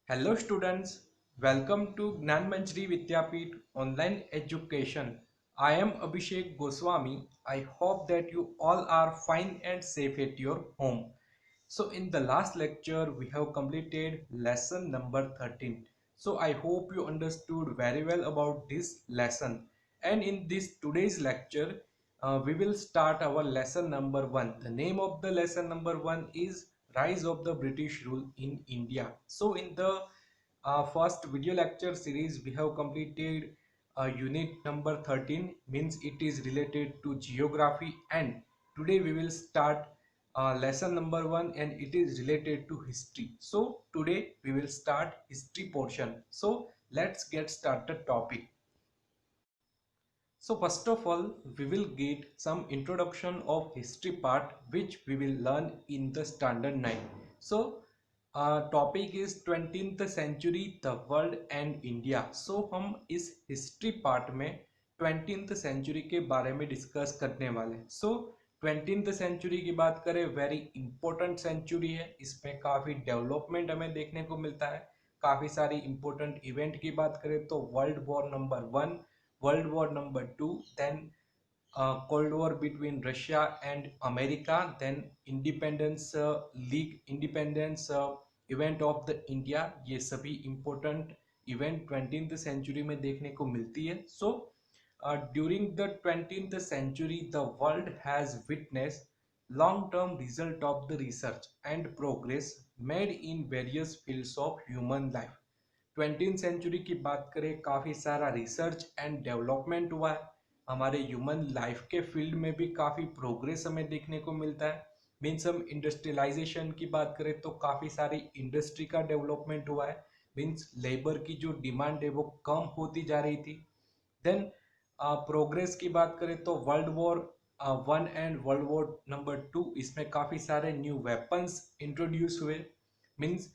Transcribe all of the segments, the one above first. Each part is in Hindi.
Hello students, welcome to Gnan Manjri Vidyapeeth online education. I am Abhishek Goswami. I hope that you all are fine and safe at your home. So in the last lecture we have completed lesson number 13. So I hope you understood very well about this lesson. And in this today's lecture we will start our lesson number 1. The name of the lesson number 1 is Rise of the British Rule in India. So in the first video lecture series we have completed unit number 13, means it is related to geography, and today we will start lesson number 1 and it is related to history. So today we will start history portion. So let's get started topic. So first of all, we will get some introduction of history part which we will learn in the standard 9. So topic is 20th century the world and India. So हम इस हिस्ट्री पार्ट में 20th सेंचुरी के बारे में डिस्कस करने वाले. सो 20th सेंचुरी की बात करें, वेरी इंपॉर्टेंट सेंचुरी है. इसमें काफ़ी डेवलपमेंट हमें देखने को मिलता है. काफ़ी सारी इंपॉर्टेंट इवेंट की बात करें तो world war number 1, World War number 2, then Cold War between Russia and America, then Independence League, Independence event of the India. ये सभी important event 20th century में देखने को मिलती है. So during the 20th century the world has witnessed long-term result of the research and progress made in various fields of human life. 20th century की बात करें, काफ़ी सारा रिसर्च एंड डेवलपमेंट हुआ है. हमारे ह्यूमन लाइफ के फील्ड में भी काफ़ी प्रोग्रेस हमें देखने को मिलता है. मीन्स हम इंडस्ट्रियलाइजेशन की बात करें तो काफ़ी सारी इंडस्ट्री का डेवलपमेंट हुआ है. मीन्स लेबर की जो डिमांड है वो कम होती जा रही थी. देन प्रोग्रेस की बात करें तो world war 1 and world war number 2, इसमें काफ़ी सारे न्यू वेपन्स इंट्रोड्यूस हुए. मीन्स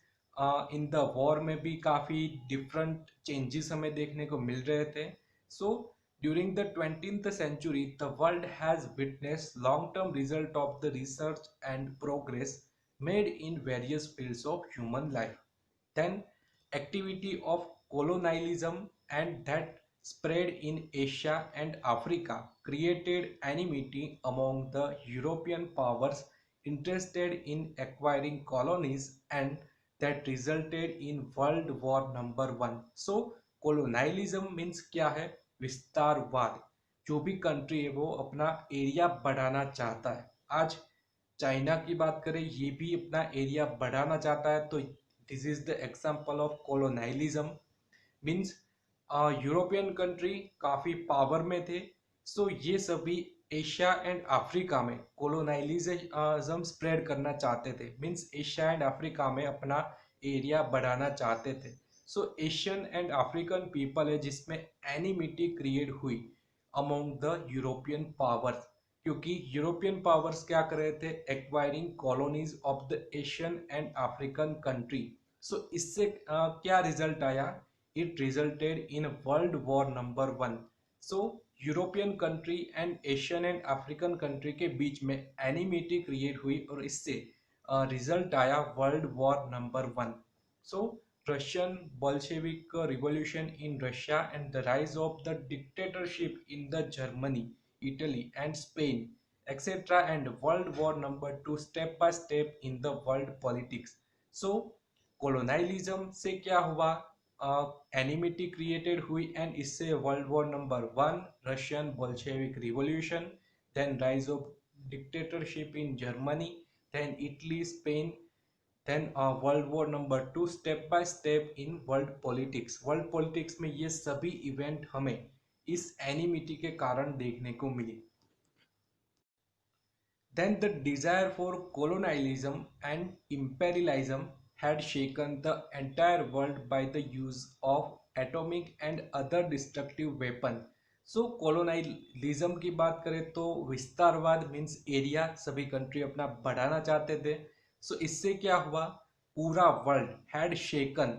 इन द वॉर में भी काफ़ी डिफरेंट चेंजेस हमें देखने को मिल रहे थे. So during the 20th century the world has witness long term result of the research and progress made in various fields of human life. Then activity of colonialism and that spread in Asia and Africa created enmity among the European powers interested in acquiring colonies, and that resulted in World War number 1. So colonialism means क्या है? विस्तारवाद. जो भी कंट्री है वो अपना एरिया बढ़ाना चाहता है. आज चाइना की बात करें, ये भी अपना एरिया बढ़ाना चाहता है. तो this is the example of colonialism. Means European country काफ़ी पावर में थे. सो ये सभी एशिया एंड अफ्रीका में कोलोनाइलिज्म स्प्रेड करना चाहते थे. मीन्स एशिया एंड अफ्रीका में अपना एरिया बढ़ाना चाहते थे. So Asian and African people है जिसमें एनिमिटी क्रिएट हुई अमोंग द यूरोपियन पावर्स, क्योंकि यूरोपियन पावर्स क्या कर रहे थे? Acquiring colonies of the Asian and African country. So इससे क्या रिजल्ट आया? It resulted in world war number 1. So European country and Asian and African country के बीच में एनिमिटी क्रिएट हुई और इससे रिजल्ट आया world war number 1. So Russian Bolshevik revolution in Russia and the rise of the dictatorship in the Germany, Italy and Spain, etc. and World War number 2 step by step in the world politics. So colonialism से क्या हुआ? एनिमिटी क्रिएटेड हुई एंड इससे world war number 1, Russian Bolshevik revolution, then rise of dictatorship in Germany, then Italy, Spain, then world war number 2 step by step in world politics. World politics में ये सभी इवेंट हमें इस एनिमिटी के कारण देखने को मिली. Then the desire for colonialism and imperialism had shaken the entire world by the use of atomic and other destructive weapons. So colonialism की बात करें तो विस्तारवाद मीन्स एरिया, सभी कंट्री अपना बढ़ाना चाहते थे. सो इससे क्या हुआ? पूरा world had shaken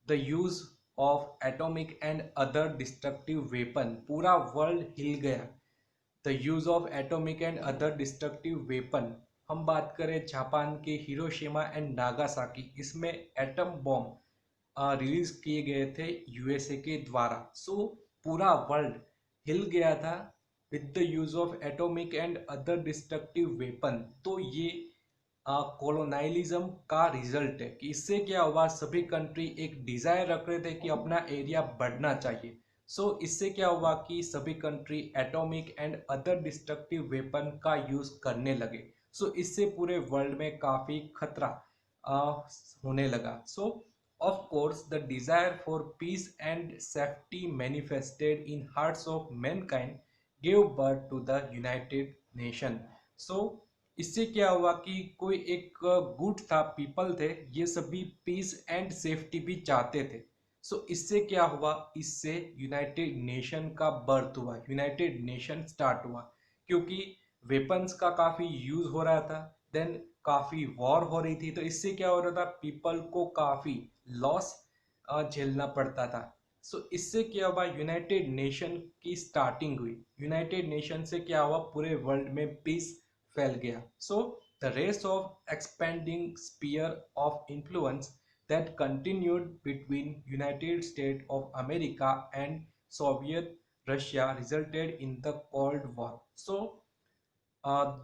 the use of atomic and other destructive weapon. पूरा वर्ल्ड हिल गया. The use of atomic and other destructive weapon, हम बात करें जापान के हिरोशिमा एंड नागासाकी, इसमें एटम बॉम्ब रिलीज किए गए थे यूएसए के द्वारा। सो पूरा वर्ल्ड हिल गया था with the use of atomic and other destructive weapon. तो ये कॉलोनाइलिज्म का रिजल्ट है कि इससे क्या हुआ, सभी कंट्री एक डिजायर रख रहे थे कि अपना एरिया बढ़ना चाहिए। इससे क्या हुआ कि सभी country atomic and other destructive weapon का यूज करने लगे। इससे पूरे वर्ल्ड में काफी खतरा होने लगा। Of course, the desire for peace and safety manifested in hearts of mankind gave birth to the United Nation. इससे क्या हुआ कि कोई एक गुट था, पीपल थे, ये सभी पीस एंड सेफ्टी भी चाहते थे। इससे क्या हुआ, इससे यूनाइटेड नेशन का बर्थ हुआ, यूनाइटेड नेशन स्टार्ट हुआ। क्योंकि वेपन्स का काफी यूज हो रहा था, देन काफी वॉर हो रही थी, तो इससे क्या हो रहा था, पीपल को काफी लॉस झेलना पड़ता था। इससे क्या हुआ, यूनाइटेड नेशन की स्टार्टिंग हुई। यूनाइटेड नेशन से क्या हुआ, पूरे वर्ल्ड में पीस फैल गया। The race of expanding sphere of influence that continued between United States of America and Soviet Russia resulted in the Cold War.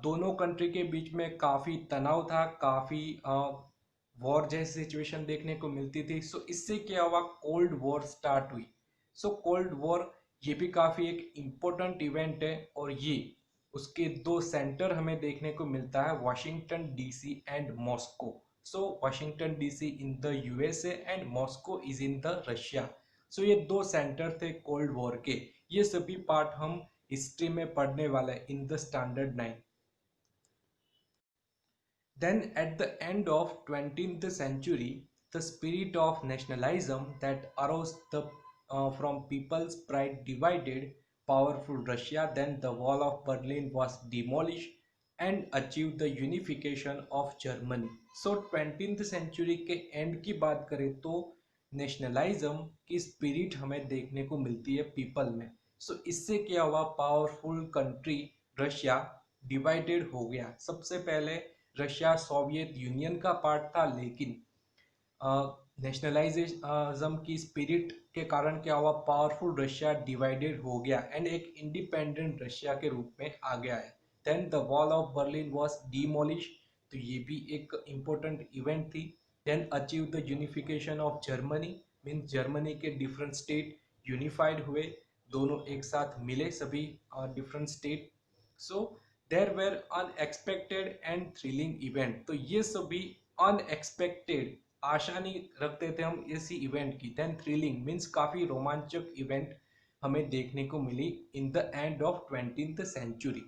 दोनों कंट्री के बीच में काफी तनाव था, काफी वॉर जैसी सिचुएशन देखने को मिलती थी। इससे क्या हुआ, कोल्ड वॉर स्टार्ट हुई। कोल्ड वॉर ये भी काफी एक इम्पोर्टेंट इवेंट है, और ये उसके दो सेंटर हमें देखने को मिलता है, Washington DC and Moscow. Washington DC in the USA and Moscow is in the Russia. ये दो सेंटर थे कोल्ड वॉर के। ये सभी पार्ट हम हिस्ट्री में पढ़ने वाला है in the standard 9। Then at the end of 20th century, the spirit of nationalism that arose from people's pride divided powerful Russia. Then the wall of Berlin was demolished and achieved the unification of Germany. 20th century के end की बात करें तो नेशनलाइज्म की स्पिरिट हमें देखने को मिलती है पीपल में। इससे क्या हुआ, पावरफुल कंट्री रशिया डिवाइडेड हो गया। सबसे पहले रशिया सोवियत यूनियन का पार्ट था, लेकिन नेशनलाइजेशन की स्पिरिट के कारण क्या हुआ, पावरफुल रशिया डिवाइडेड हो गया एंड एक इंडिपेंडेंट रशिया के रूप में आ गया है। Then the wall of Berlin was demolish, तो ये भी एक इम्पोर्टेंट इवेंट थी। Then achieve the unification of Germany, means Germany के डिफरेंट स्टेट यूनिफाइड हुए, दोनों एक साथ मिले सभी different state. So there were unexpected and thrilling event, तो ये सभी अनएक्सपेक्टेड, आशा नहीं रखते थे हम इसी इवेंट की। देन थ्रिलिंग मीन्स काफी रोमांचक इवेंट हमें देखने को मिली in the end of 20th century.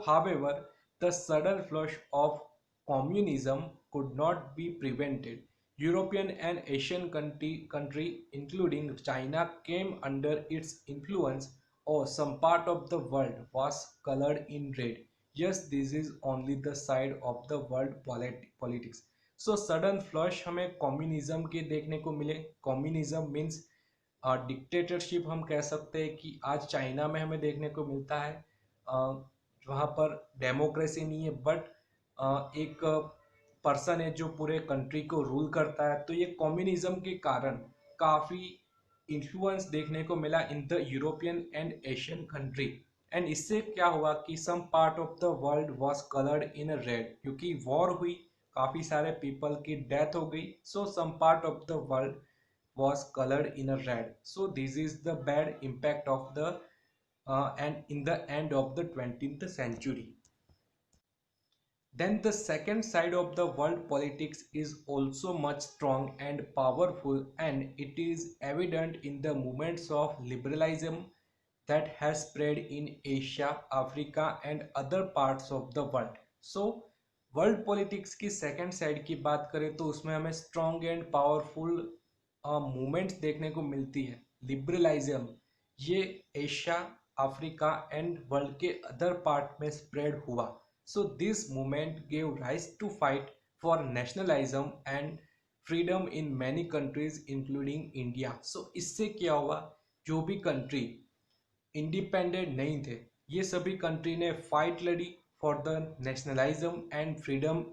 However, the sudden flush of communism could not be prevented. European and Asian country including China came under its influence, or some part of the world was colored in red. Yes, this is only the side of the world politics. Sudden flush हमें कम्युनिज्म के देखने को मिले। कम्युनिज्म मीन्स डिक्टेटरशिप हम कह सकते हैं कि आज चाइना में हमें देखने को मिलता है। वहाँ पर डेमोक्रेसी नहीं है, बट एक पर्सन है जो पूरे कंट्री को रूल करता है। तो ये कम्युनिज्म के कारण काफ़ी इन्फ्लुएंस देखने को मिला in the European and Asian country. And इससे क्या हुआ कि some part of the world was coloured in red, क्योंकि वॉर हुई, काफ़ी सारे पीपल की डेथ हो गई। Some part of the world was colored in a red. This is the bad impact of the and in the end of the 20th century. Then the second side of the world politics is also much strong and powerful, and it is evident in the movements of liberalism that has spread in Asia, Africa and other parts of the world. World politics की सेकेंड साइड की बात करें तो उसमें हमें स्ट्रॉन्ग एंड पावरफुल मूवमेंट्स देखने को मिलती है। लिबरलाइज्म ये एशिया, अफ्रीका एंड वर्ल्ड के अदर पार्ट में स्प्रेड हुआ। This movement gave rise to fight for nationalism and freedom in many countries including India. इससे क्या हुआ, जो भी कंट्री इंडिपेंडेंट नहीं थे, ये सभी कंट्री ने फाइट लड़ी for the nationalism and freedom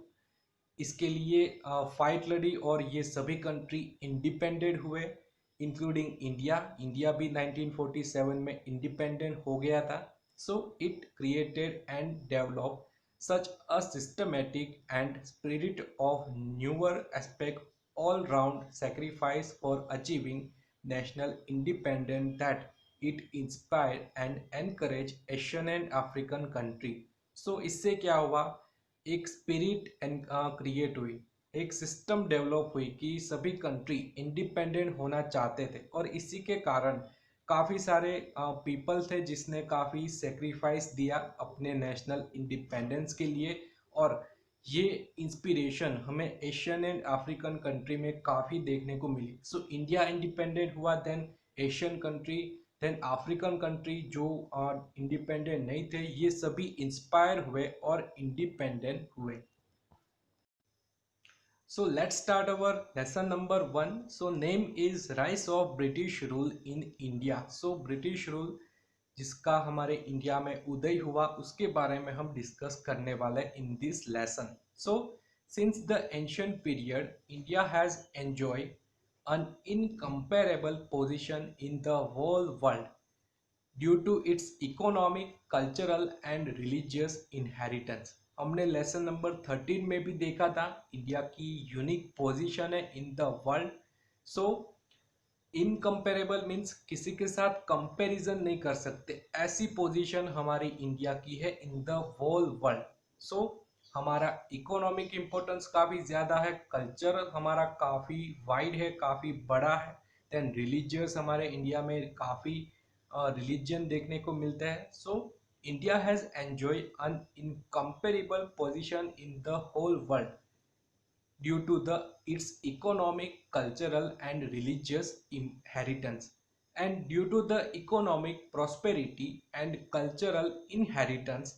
इसके लिए फाइट लड़ी और ये सभी कंट्री इंडिपेंडेंट हुए, इंक्लूडिंग इंडिया। इंडिया भी 1947 में इंडिपेंडेंट हो गया था। So it created and develop such a systematic and spirit of newer aspect all round sacrifice for achieving national independence that it inspired and encouraged Asian and African country। so इससे क्या हुआ, एक स्पिरिट क्रिएट हुई, एक सिस्टम डेवलप हुई कि सभी कंट्री इंडिपेंडेंट होना चाहते थे, और इसी के कारण काफ़ी सारे पीपल थे जिसने काफ़ी सेक्रीफाइस दिया अपने नेशनल इंडिपेंडेंस के लिए। और ये इंस्पिरेशन हमें एशियन एंड अफ्रीकन कंट्री में काफ़ी देखने को मिली। सो इंडिया इंडिपेंडेंट हुआ, then Asian country, then African country जो इंडिपेंडेंट नहीं थे, ये सभी इंस्पायर हुए और इंडिपेंडेंट हुए। So let's start our lesson number 1. So name is rise of British rule in India. So British rule जिसका हमारे इंडिया में उदय हुआ उसके बारे में हम डिस्कस करने वाले in this lesson. So since the ancient period India has enjoy an incomparable position in the whole world due to its economic, cultural and religious inheritance. हमने लेसन नंबर 13 में भी देखा था इंडिया की यूनिक पोजीशन है in the world. So incomparable means किसी के साथ कंपैरिजन नहीं कर सकते, ऐसी पोजीशन हमारी इंडिया की है इन द होल वर्ल्ड। सो हमारा इकोनॉमिक इम्पोर्टेंस काफ़ी ज़्यादा है, कल्चर हमारा काफ़ी वाइड है, काफ़ी बड़ा है, देन रिलीजियस हमारे इंडिया में काफ़ी रिलीजन देखने को मिलता है। So India has enjoy an incomparable position in the whole world due to its economic, cultural and religious inheritance, and due to the economic prosperity and cultural inheritance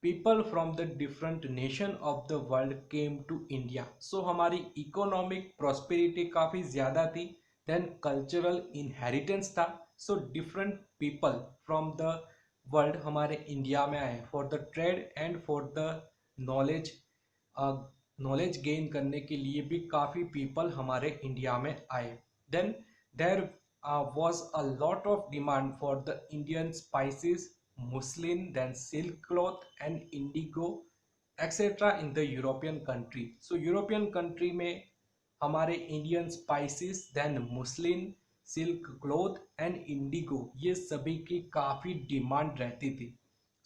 people from the different nation of the world came to India। so हमारी economic prosperity काफ़ी ज़्यादा थी, then cultural inheritance था। so different people from the world हमारे इंडिया में आए for the trade and for the knowledge, knowledge gain करने के लिए भी काफ़ी पीपल हमारे इंडिया में आए। Then there was a lot of demand for the Indian spices, muslin, then silk cloth and indigo etcetera in the European country. So European country में हमारे Indian spices, then muslin, silk cloth and indigo, ये सभी की काफ़ी डिमांड रहती थी।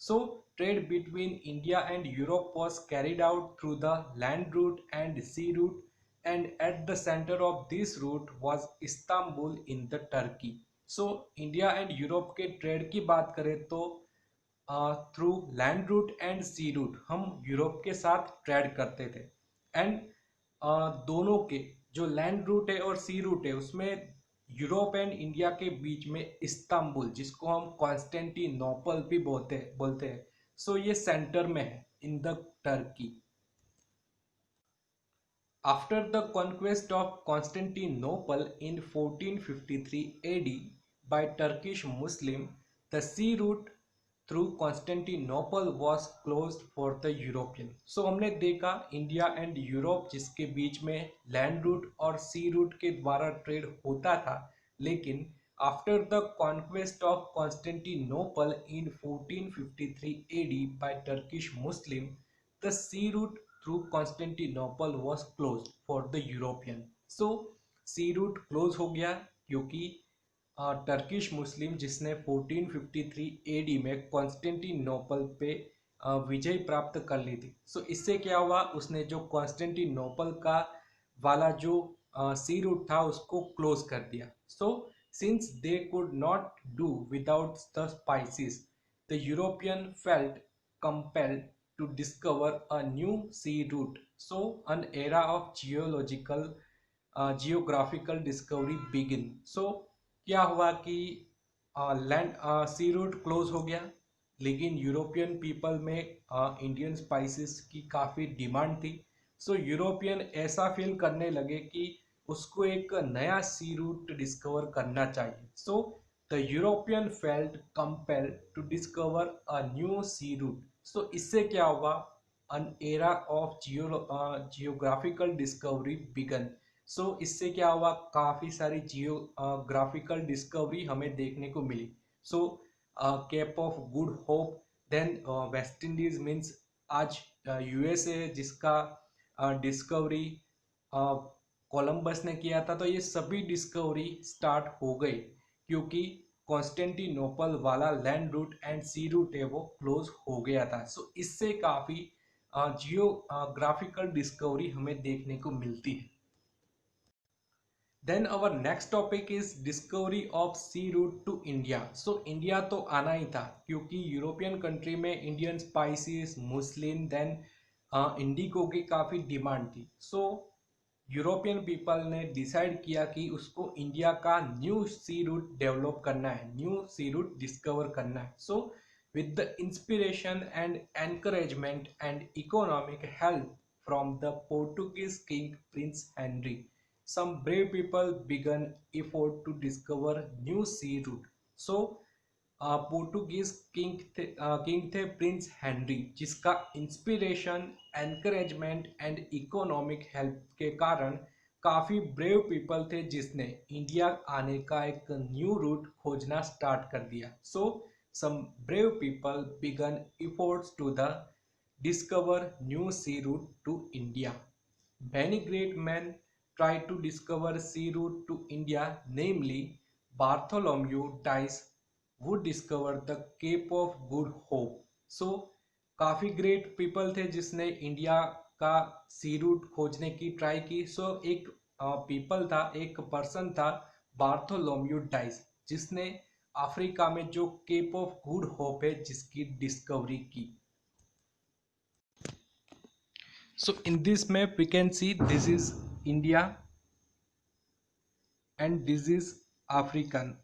So trade between India and Europe was carried out through the land route and sea route, and at the center of this route was Istanbul in the Turkey। So India and Europe के ट्रेड की बात करें तो through land route and sea route हम यूरोप के साथ ट्रेड करते थे। एंड दोनों के जो लैंड रूट है और सी रूट है उसमें यूरोप एंड इंडिया के बीच में इस्तांबुल, जिसको हम कॉन्स्टेंटिनोपल भी बोलते हैं, सो ये सेंटर में है in the Turkey. After the conquest of Constantinople in 1453 AD by Turkish Muslim, the sea route through Constantinople was closed for the European। So हमने देखा इंडिया एंड यूरोप जिसके बीच में लैंड रूट और सी रूट के द्वारा ट्रेड होता था, लेकिन after the conquest of Constantinople in 1453 AD by Turkish Muslim, the sea route through Constantinople was closed for the European। So sea route close हो गया क्योंकि टर्किश मुस्लिम जिसने 1453 एडी में कॉन्स्टेंटिनोपल पे विजय प्राप्त कर ली थी। सो इससे क्या हुआ, उसने जो कॉन्स्टेंटिनोपल का वाला जो सी रूट था उसको क्लोज कर दिया। So since they could not do without the spices, the European felt compelled to discover a new sea route। So an era of geographical discovery begin। So क्या हुआ कि लैंड सी रूट क्लोज हो गया, लेकिन यूरोपियन पीपल में इंडियन स्पाइसेस की काफ़ी डिमांड थी। सो यूरोपियन ऐसा फील करने लगे कि उसको एक नया सी रूट डिस्कवर करना चाहिए। So the European felt compelled to discover a new sea route. So इससे क्या हुआ, an era of geographical discovery began. सो इससे क्या हुआ, काफी सारी जियोग्राफिकल डिस्कवरी हमें देखने को मिली. So Cape of Good Hope, then West Indies means आज यूएसए जिसका डिस्कवरी कोलंबस ने किया था. तो ये सभी डिस्कवरी स्टार्ट हो गई क्योंकि कॉन्स्टेंटिनोपल वाला land route and sea route है वो क्लोज हो गया था. सो इससे काफी जियोग्राफिकल डिस्कवरी हमें देखने को मिलती है. Then our next topic is discovery of sea route to India. So India तो आना ही था क्योंकि यूरोपियन कंट्री में Indian spices, muslin, then indigo की काफ़ी डिमांड थी. सो यूरोपियन पीपल ने डिसाइड किया कि उसको इंडिया का न्यू सी रूट डेवलप करना है, न्यू सी रूट डिस्कवर करना है. सो with the inspiration and encouragement and economic help from the Portuguese King Prince Henry, some brave people began effort to discover new sea route. So Portuguese king थे प्रिंस हेनरी, जिसका inspiration, encouragement and economic help के कारण काफ़ी ब्रेव पीपल थे जिसने इंडिया आने का एक न्यू रूट खोजना स्टार्ट कर दिया. So some brave people began efforts to the discover new sea route to India. Many great men tried to discover sea route to India, namely Bartholomew Dice, who discovered the Cape of Good Hope. So काफ़ी ग्रेट पीपल थे जिसने इंडिया का सी रूट खोजने की ट्राई की. सो एक पीपल था, एक पर्सन था, बार्थोलोम्यू डाइस, जिसने अफ्रीका में जो केप ऑफ गुड होप है जिसकी डिस्कवरी की. So in this map we can see this is India and this is African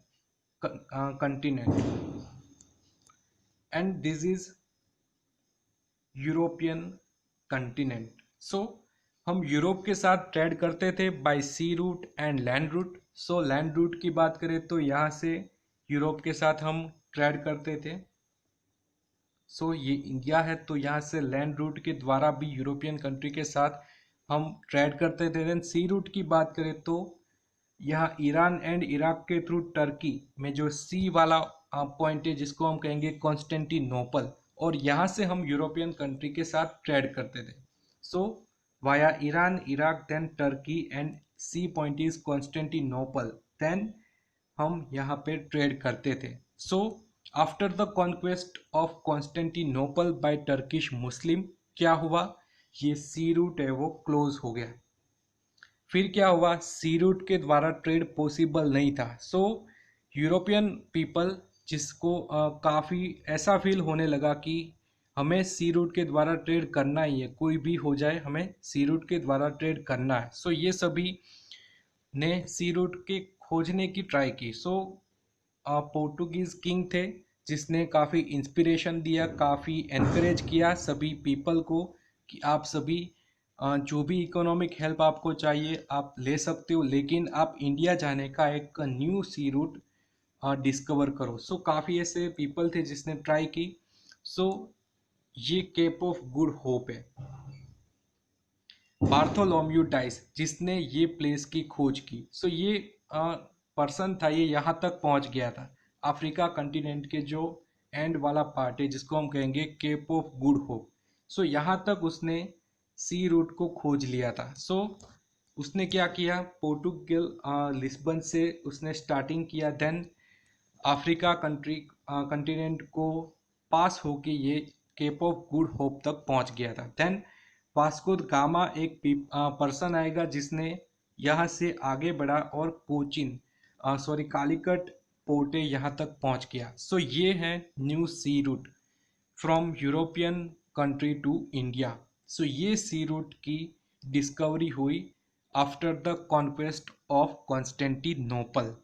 continent and this is European continent. So हम यूरोप के साथ ट्रेड करते थे by sea route and land route. So land route की बात करें तो यहाँ से यूरोप के साथ हम ट्रेड करते थे. सो ये इंडिया है तो यहाँ से लैंड रूट के द्वारा भी यूरोपियन कंट्री के साथ हम ट्रेड करते थे. देन सी रूट की बात करें तो यहाँ ईरान एंड इराक के थ्रू टर्की में जो सी वाला पॉइंट है जिसको हम कहेंगे कॉन्स्टेंटिनोपल, और यहाँ से हम यूरोपियन कंट्री के साथ ट्रेड करते थे. So via Iran, Iraq, then Turkey and sea point is Constantinople, then हम यहाँ पे ट्रेड करते थे. So after the conquest of Constantinople by Turkish Muslim क्या हुआ, ये सी रूट है वो क्लोज हो गया. फिर क्या हुआ, सी रूट के द्वारा ट्रेड पॉसिबल नहीं था. सो यूरोपियन पीपल जिसको काफ़ी ऐसा फील होने लगा कि हमें सी रूट के द्वारा ट्रेड करना ही है, कोई भी हो जाए हमें सी रूट के द्वारा ट्रेड करना है. सो ये सभी ने सी रूट के खोजने की ट्राई की. सो पोर्टुगीज किंग थे जिसने काफ़ी इंस्पिरेशन दिया, काफ़ी एनकरेज किया सभी पीपल को कि आप सभी जो भी इकोनॉमिक हेल्प आपको चाहिए आप ले सकते हो, लेकिन आप इंडिया जाने का एक न्यू सी रूट डिस्कवर करो. सो काफ़ी ऐसे पीपल थे जिसने ट्राई की. सो ये केप ऑफ गुड होप है. बार्थोलोम्यू डाइस जिसने ये प्लेस की खोज की. सो ये पर्सन था, ये यहाँ तक पहुँच गया था. अफ्रीका कंटिनेंट के जो एंड वाला पार्ट है जिसको हम कहेंगे केप ऑफ गुड होप. सो यहाँ तक उसने सी रूट को खोज लिया था. सो उसने क्या किया, पोर्टुगल लिस्बन से उसने स्टार्टिंग किया, देन अफ्रीका कंटिनेंट को पास होके ये केप ऑफ गुड होप तक पहुंच गया था. देन वास्को द गामा एक पर्सन आएगा जिसने यहाँ से आगे बढ़ा और कोचिन कालीकट पोर्टे यहाँ तक पहुंच गया. सो ये है new sea route from European country to India. So ये सी रूट की डिस्कवरी हुई after the conquest of Constantinople.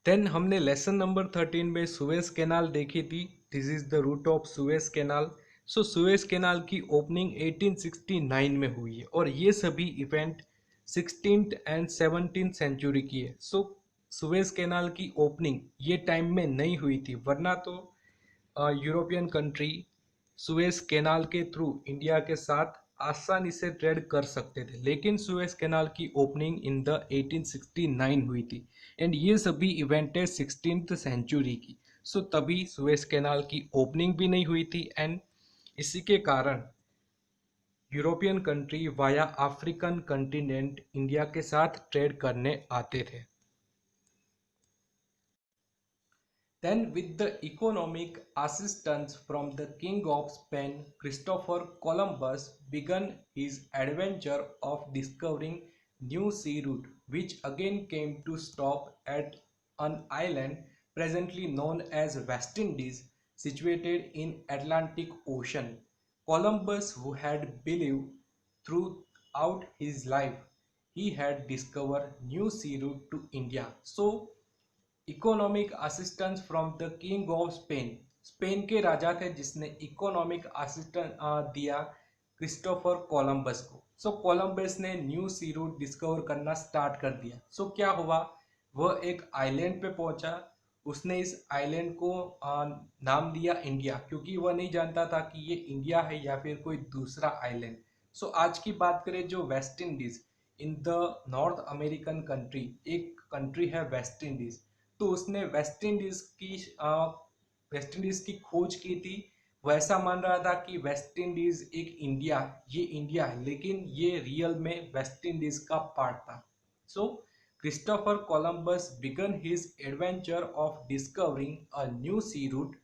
Then हमने लेसन नंबर 13 में सुएज कैनाल देखी थी. This is the route of Suez canal. So Suez canal की ओपनिंग 1869 में हुई है और ये सभी event 16th and 17th century की है. सो सुएज कैनाल की ओपनिंग ये टाइम में नहीं हुई थी, वरना तो यूरोपियन कंट्री सुएज कैनाल के थ्रू इंडिया के साथ आसानी से ट्रेड कर सकते थे, लेकिन सुएज कैनाल की ओपनिंग इन द 1869 हुई थी एंड ये सभी इवेंट है 16th सेंचुरी की। सो तभी सुएज कैनाल की ओपनिंग भी नहीं हुई थी एंड इसी के कारण European country via African continent India के साथ ट्रेड करने आते थे। Then, with the economic assistance from the King of Spain, Christopher Columbus began his adventure of discovering new sea route, which again came to stop at an island presently known as West Indies, situated in Atlantic Ocean. Columbus, who had believed throughout his life he had discovered new sea route to India. So economic assistance from the king of Spain, Spain के राजा थे जिसने इकोनॉमिक असिस्टेंस दिया क्रिस्टोफर कोलंबस को। सो कोलंबस ने न्यू सी रूट डिस्कवर करना स्टार्ट कर दिया। सो क्या हुआ, वह एक आइलैंड पे पहुंचा। उसने इस आइलैंड को नाम दिया इंडिया, क्योंकि वह नहीं जानता था कि ये इंडिया है या फिर कोई दूसरा आइलैंड। सो आज की बात करें जो West Indies in the north American country, एक कंट्री है वेस्ट इंडीज। तो उसने वेस्ट इंडीज की खोज की थी। वो ऐसा मान रहा था कि वेस्ट इंडीज एक इंडिया, ये इंडिया है, लेकिन ये रियल में वेस्ट इंडीज का पार्ट था। So Christopher Columbus began his adventure of discovering a new sea route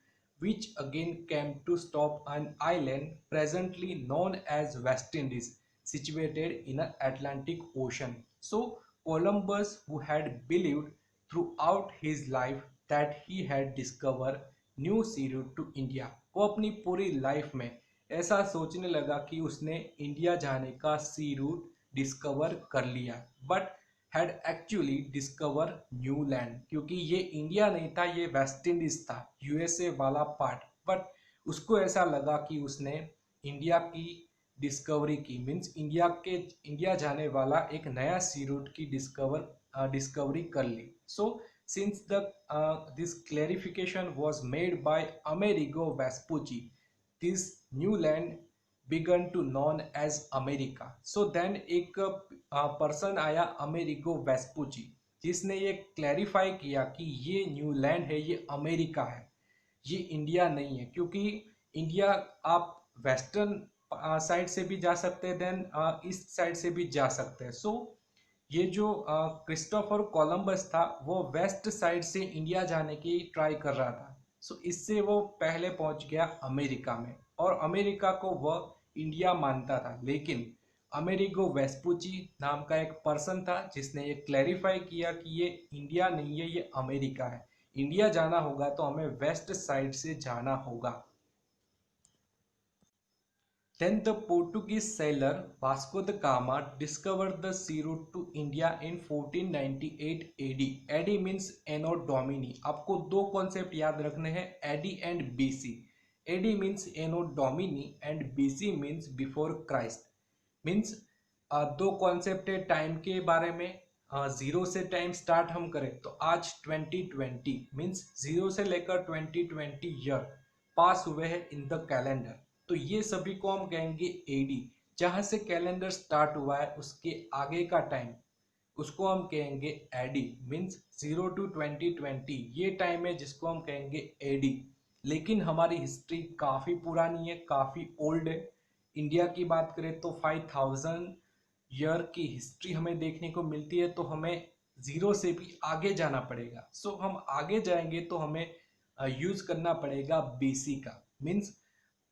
which again came to stop an island presently known as West Indies, situated in the Atlantic Ocean. So Columbus, who had believed throughout his life that he had discovered new sea route to India, वो अपनी पूरी लाइफ में ऐसा सोचने लगा कि उसने इंडिया जाने का सी रूट डिस्कवर कर लिया, but had actually discover new land, क्योंकि ये इंडिया नहीं था, ये वेस्ट इंडीज था, यूएसए वाला पार्ट। बट उसको ऐसा लगा कि उसने इंडिया की डिस्कवरी की, मीन्स इंडिया जाने वाला एक नया सी रूट की डिस्कवरी कर ली। So since the this clarification was made by Amerigo Vespucci, this new land began to known as America. So then एक पर्सन आया अमेरिगो वेस्पुची, जिसने ये क्लैरिफाई किया कि ये न्यू लैंड है, ये अमेरिका है, ये इंडिया नहीं है। क्योंकि इंडिया आप वेस्टर्न साइड से भी जा सकते हैं, देन ईस्ट साइड से भी जा सकते हैं। सो ये जो क्रिस्टोफर कोलंबस था वो वेस्ट साइड से इंडिया जाने की ट्राई कर रहा था। सो इससे वो पहले पहुंच गया अमेरिका में, और अमेरिका को वह इंडिया मानता था। लेकिन अमेरिगो वेस्पुची नाम का एक पर्सन था जिसने ये क्लैरिफाई किया कि ये इंडिया नहीं है, ये अमेरिका है। इंडिया जाना होगा तो हमें वेस्ट साइड से जाना होगा। Then the Portuguese sailor Vasco da Gama discovered the sea route to India in 1498 AD. AD means Anno Domini. आपको दो कॉन्सेप्ट याद रखने हैं, AD and BC. AD means Anno Domini and BC means before Christ. Means दो कॉन्सेप्ट है टाइम के बारे में। जीरो से टाइम स्टार्ट हम करें तो आज 2020 मीन्स जीरो से लेकर 2020 ईयर पास हुए हैं इन द कैलेंडर। तो ये सभी को हम कहेंगे एडी। जहां से कैलेंडर स्टार्ट हुआ है उसके आगे का टाइम, उसको हम कहेंगे एडी। मीन्स 0 to 2020 ये टाइम है जिसको हम कहेंगे एडी। लेकिन हमारी हिस्ट्री काफ़ी पुरानी है, काफ़ी ओल्ड है। इंडिया की बात करें तो 5000 ईयर की हिस्ट्री हमें देखने को मिलती है, तो हमें ज़ीरो से भी आगे जाना पड़ेगा। सो हम आगे जाएंगे तो हमें यूज़ करना पड़ेगा बीसी का। मीन्स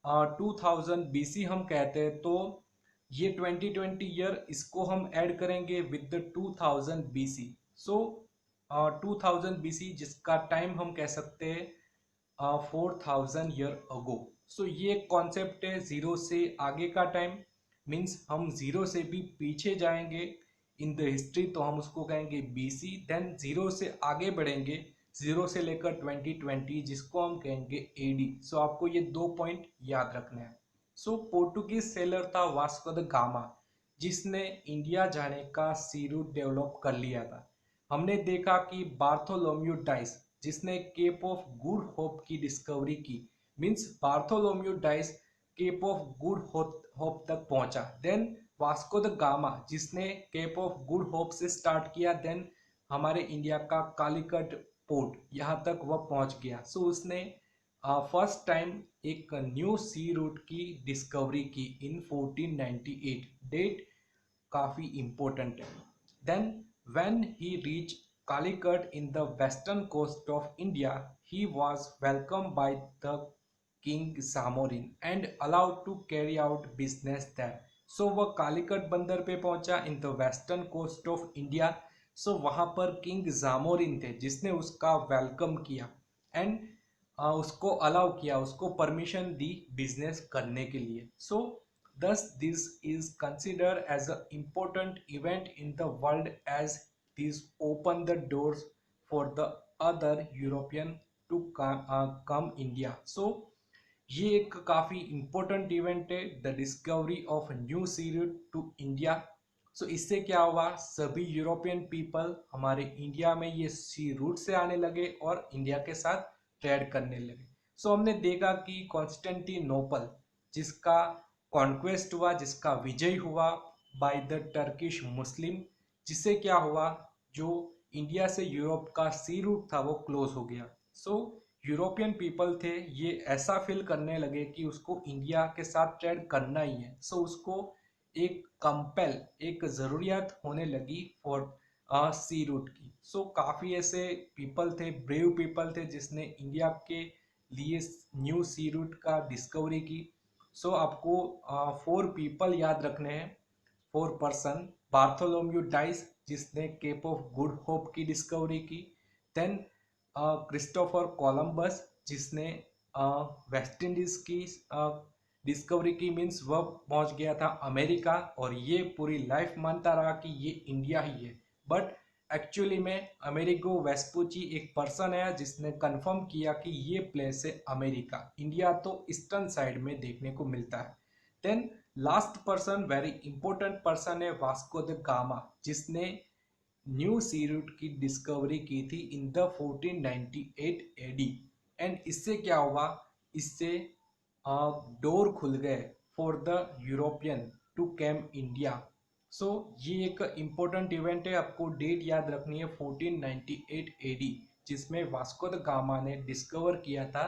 2000 बीसी हम कहते हैं, तो ये 2020 ईयर इसको हम ऐड करेंगे with the 2000 BC. So 2000 BC जिसका टाइम हम कह सकते हैं 4000 ईयर अगो। सो ये कॉन्सेप्ट है जीरो से आगे का टाइम। मीन्स हम जीरो से भी पीछे जाएंगे इन द हिस्ट्री तो हम उसको कहेंगे बीसी। देन जीरो से आगे बढ़ेंगे, जीरो से लेकर 2020 जिसको हम कहेंगे एडी। सो आपको ये दो पॉइंट याद रखना है। सो पोर्टुगीज सेलर था वास्को द गामा, जिसने इंडिया जाने का सी रूट डेवलप कर लिया था। हमने देखा कि बार्थोलोम्यू डाइस जिसने केप ऑफ गुड होप की डिस्कवरी की। Means Bartholomew Dias Cape of Good Hope तक पहुंचा। देन वास्को द गामा जिसने केप ऑफ गुड होप से स्टार्ट किया, देन हमारे इंडिया का कालीकट पोर्ट यहाँ तक वह पहुंच गया। सो उसने फर्स्ट टाइम एक न्यू सी रूट की डिस्कवरी की इन 1498। डेट काफी इंपॉर्टेंट है। Then when he reach Calicut in the western coast of India, he was welcome by the king Zamorin and allowed to carry out business there. So वह कालीकट बंदर पे पहुंचा in the western coast of India. So वहां पर किंग जामोरिन थे जिसने उसका वेलकम किया एंड उसको अलाउ किया, उसको परमिशन दी बिजनेस करने के लिए। सो thus this is considered as an important event in the world as this opened the doors for the other European to come India. So ये एक काफी इंपॉर्टेंट इवेंट है, the discovery of new sea route to India. So इससे क्या हुआ, सभी यूरोपियन पीपल हमारे इंडिया में ये सी रूट से आने लगे और इंडिया के साथ ट्रेड करने लगे। सो हमने देखा कि कॉन्स्टेंटिनोपल जिसका कॉन्क्वेस्ट हुआ, जिसका विजय हुआ बाय द टर्किश मुस्लिम, जिससे क्या हुआ, जो इंडिया से यूरोप का सी रूट था वो क्लोज हो गया। सो यूरोपियन पीपल थे ये ऐसा फील करने लगे कि उसको इंडिया के साथ ट्रेड करना ही है। सो उसको एक कंपेल, एक ज़रूरियत होने लगी फॉर सी रूट की। सो काफ़ी ऐसे पीपल थे, ब्रेव पीपल थे जिसने इंडिया के लिए न्यू सी रूट का डिस्कवरी की। सो आपको 4 पीपल याद रखने हैं, 4 पर्सन। बार्थोलोम्यू डाइस जिसने केप ऑफ गुड होप की डिस्कवरी की। देन क्रिस्टोफर कोलंबस जिसने वेस्ट इंडीज की डिस्कवरी की, मीन्स वह पहुंच गया था अमेरिका और ये पूरी लाइफ मानता रहा कि ये इंडिया ही है। बट एक्चुअली में अमेरिगो वेस्पुची एक पर्सन है जिसने कंफर्म किया कि ये प्लेस है अमेरिका, इंडिया तो ईस्टर्न साइड में देखने को मिलता है। Then last person, very important person है वास्को द गामा जिसने न्यू सी रूट की डिस्कवरी की थी इन द 1498 एडी। एंड इससे क्या हुआ, इससे डोर खुल गए for the European to came India. So ये एक इम्पोर्टेंट इवेंट है, आपको डेट याद रखनी है 1498 एडी जिसमें वास्को द गामा ने डिस्कवर किया था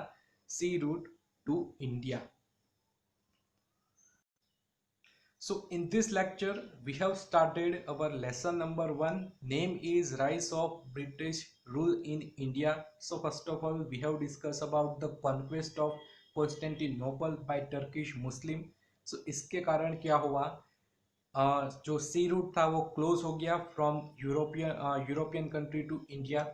sea route to India. So in this lecture we have started our lesson number 1. Name is Rise of British Rule in India. So first of all we have discussed about the conquest of Constantinople by Turkish Muslim. So इसके कारण क्या हुआ, जो सी रूट था वो क्लोज हो गया from European country to India.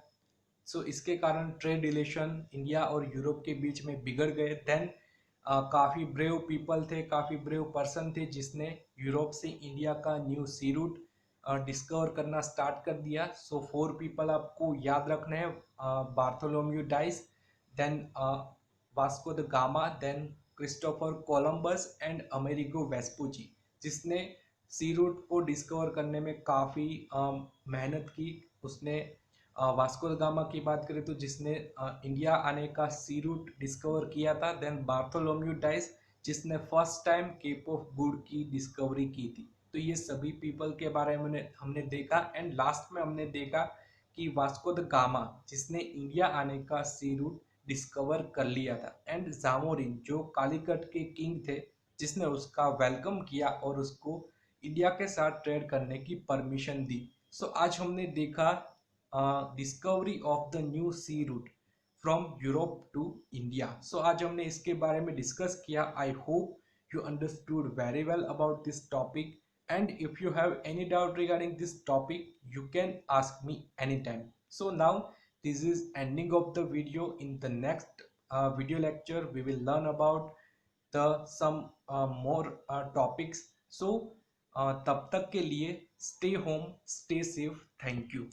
So इसके कारण ट्रेड रिलेशन इंडिया और यूरोप के बीच में बिगड़ गए। देन काफ़ी ब्रेव पीपल थे, काफ़ी ब्रेव पर्सन थे जिसने यूरोप से इंडिया का न्यू सी रूट डिस्कवर करना स्टार्ट कर दिया। सो 4 पीपल आपको याद रखने हैं, Bartholomew Dias, then Vasco da Gama, then Christopher Columbus and Amerigo Vespucci जिसने सी रूट को डिस्कवर करने में काफ़ी मेहनत की। उसने वास्को द गामा की बात करें तो जिसने इंडिया आने का सी रूट डिस्कवर किया था। देन बार्थोलोम्यू डाइस जिसने first time Cape of Good की डिस्कवरी की थी। तो ये सभी पीपल के बारे में हमने देखा। एंड लास्ट में हमने देखा कि वास्को द गामा जिसने इंडिया आने का सी रूट डिस्कवर कर लिया था, एंड जामोरिन जो कालीकट के किंग थे जिसने उसका वेलकम किया और उसको इंडिया के साथ ट्रेड करने की परमिशन दी। सो आज हमने देखा discovery of the new sea route from Europe to India. So आज हमने इसके बारे में डिस्कस किया। I hope you understood very well about this topic, and if you have any doubt regarding this topic you can ask me anytime. So now this is ending of the video. In the next video lecture we will learn about the some more topics. So तब तक के लिए stay home, stay safe, thank you.